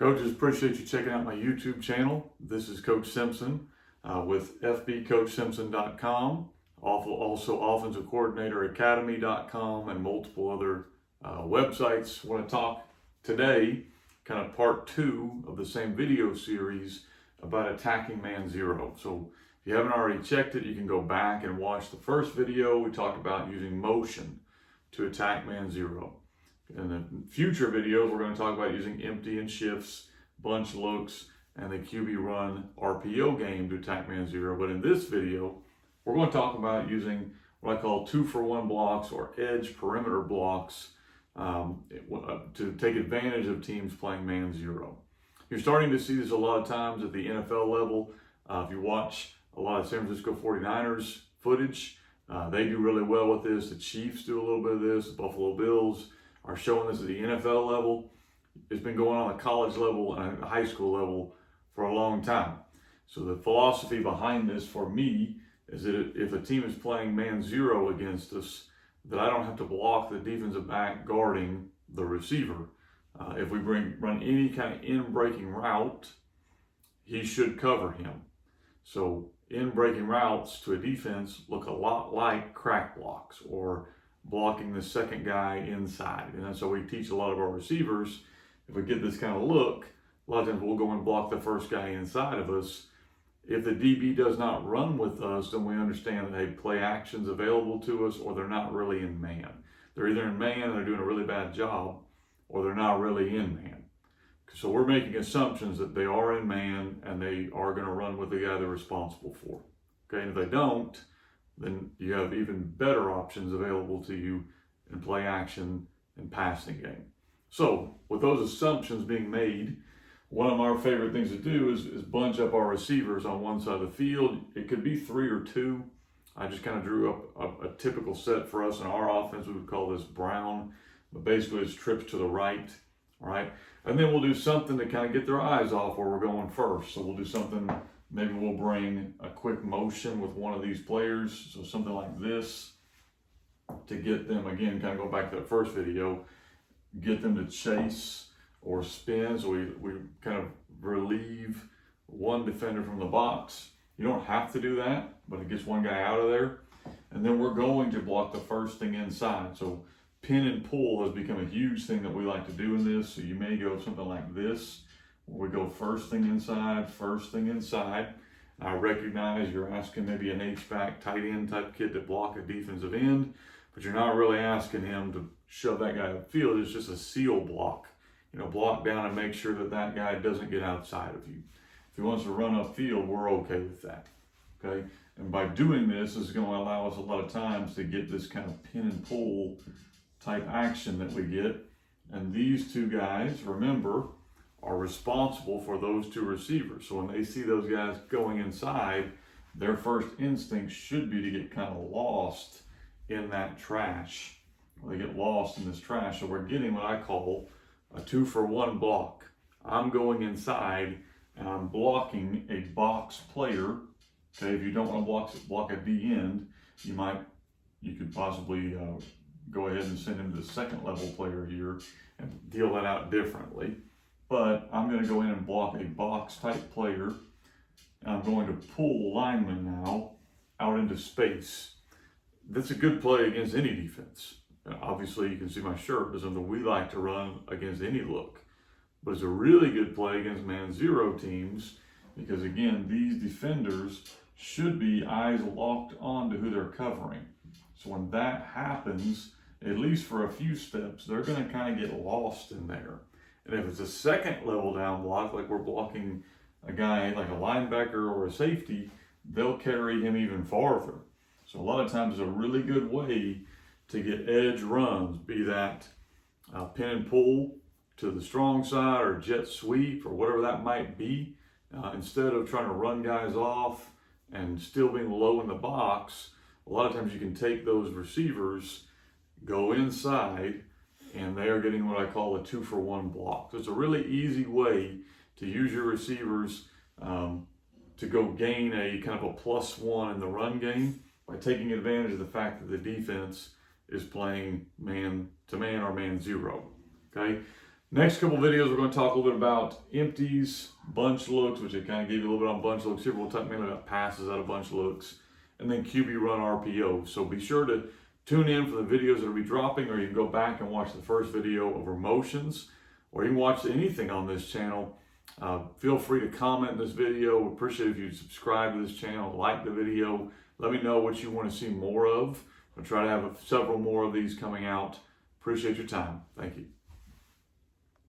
Coaches, appreciate you checking out my YouTube channel. This is Coach Simpson with fbcoachsimpson.com, also Offensive Coordinator Academy.com, and multiple other websites. I want to talk today, kind of part 2 of the same video series about attacking man zero. So if you haven't already checked it, you can go back and watch the first video. We talked about using motion to attack man zero. In the future videos, we're going to talk about using empty and shifts, bunch looks, and the QB run RPO game to attack man zero. But in this video, we're going to talk about using what I call 2-for-1 blocks or edge perimeter blocks to take advantage of teams playing man zero. You're starting to see this a lot of times at the NFL level. If you watch a lot of San Francisco 49ers footage, they do really well with this. The Chiefs do a little bit of this. The Buffalo Bills are showing this at the NFL level. It's been going on at college level and high school level for a long time. So the philosophy behind this for me is that if a team is playing man zero against us, that I don't have to block the defensive back guarding the receiver. If we run any kind of in-breaking route, he should cover him. So in-breaking routes to a defense look a lot like crack blocks or blocking the second guy inside. And so we teach a lot of our receivers, if we get this kind of look, a lot of times we'll go and block the first guy inside of us. If the DB does not run with us, then we understand that, hey, play action's available to us, or they're not really in man. They're either in man and they're doing a really bad job, or they're not really in man. So we're making assumptions that they are in man and they are going to run with the guy they're responsible for. Okay, and if they don't, then you have even better options available to you in play action and passing game. So with those assumptions being made, one of our favorite things to do is bunch up our receivers on one side of the field. It could be 3 or 2. I just kind of drew up a typical set for us in our offense. We would call this brown, but basically it's trips to the right, all right? And then we'll do something to kind of get their eyes off where we're going first. So we'll do something, maybe we'll bring a quick motion with one of these players. So something like this to get them, again, kind of go back to that first video, get them to chase or spin. So we kind of relieve one defender from the box. You don't have to do that, but it gets one guy out of there. And then we're going to block the first thing inside. So pin and pull has become a huge thing that we like to do in this. So you may go something like this, where we go first thing inside. I recognize you're asking maybe an H-back tight end type kid to block a defensive end, but you're not really asking him to shove that guy upfield. It's just a seal block. Block down and make sure that that guy doesn't get outside of you. If he wants to run upfield, we're okay with that. Okay? And by doing this is going to allow us a lot of times to get this kind of pin and pull type action that we get. And these two guys, remember, are responsible for those two receivers. So when they see those guys going inside, their first instinct should be to get kind of lost in that trash. They get lost in this trash. So we're getting what I call a 2-for-1 block. I'm going inside and I'm blocking a box player. Okay, if you don't want to block a D end, you could possibly go ahead and send him to the second level player here and deal that out differently. But I'm going to go in and block a box type player. And I'm going to pull lineman now out into space. That's a good play against any defense. Obviously, you can see my shirt is something we like to run against any look. But it's a really good play against man zero teams because, again, these defenders should be eyes locked on to who they're covering. So when that happens, at least for a few steps, they're going to kind of get lost in there. And if it's a second level down block, like we're blocking a guy like a linebacker or a safety, they'll carry him even farther. So a lot of times it's a really good way to get edge runs, be that pin and pull to the strong side or jet sweep or whatever that might be. Instead of trying to run guys off and still being low in the box, a lot of times you can take those receivers, go inside, and they are getting what I call a 2-for-1 block. So it's a really easy way to use your receivers to go gain a kind of a +1 in the run game by taking advantage of the fact that the defense is playing man to man or man zero. Okay, Next couple videos, we're going to talk a little bit about empties, bunch looks, which I kind of gave you a little bit on bunch looks here. We'll talk mainly about passes out of bunch looks, and then QB run RPO. So be sure to tune in for the videos that will be dropping, or you can go back and watch the first video over motions, or you can watch anything on this channel. Feel free to comment this video. We appreciate if you subscribe to this channel, like the video. Let me know what you want to see more of. I'll try to have several more of these coming out. Appreciate your time. Thank you.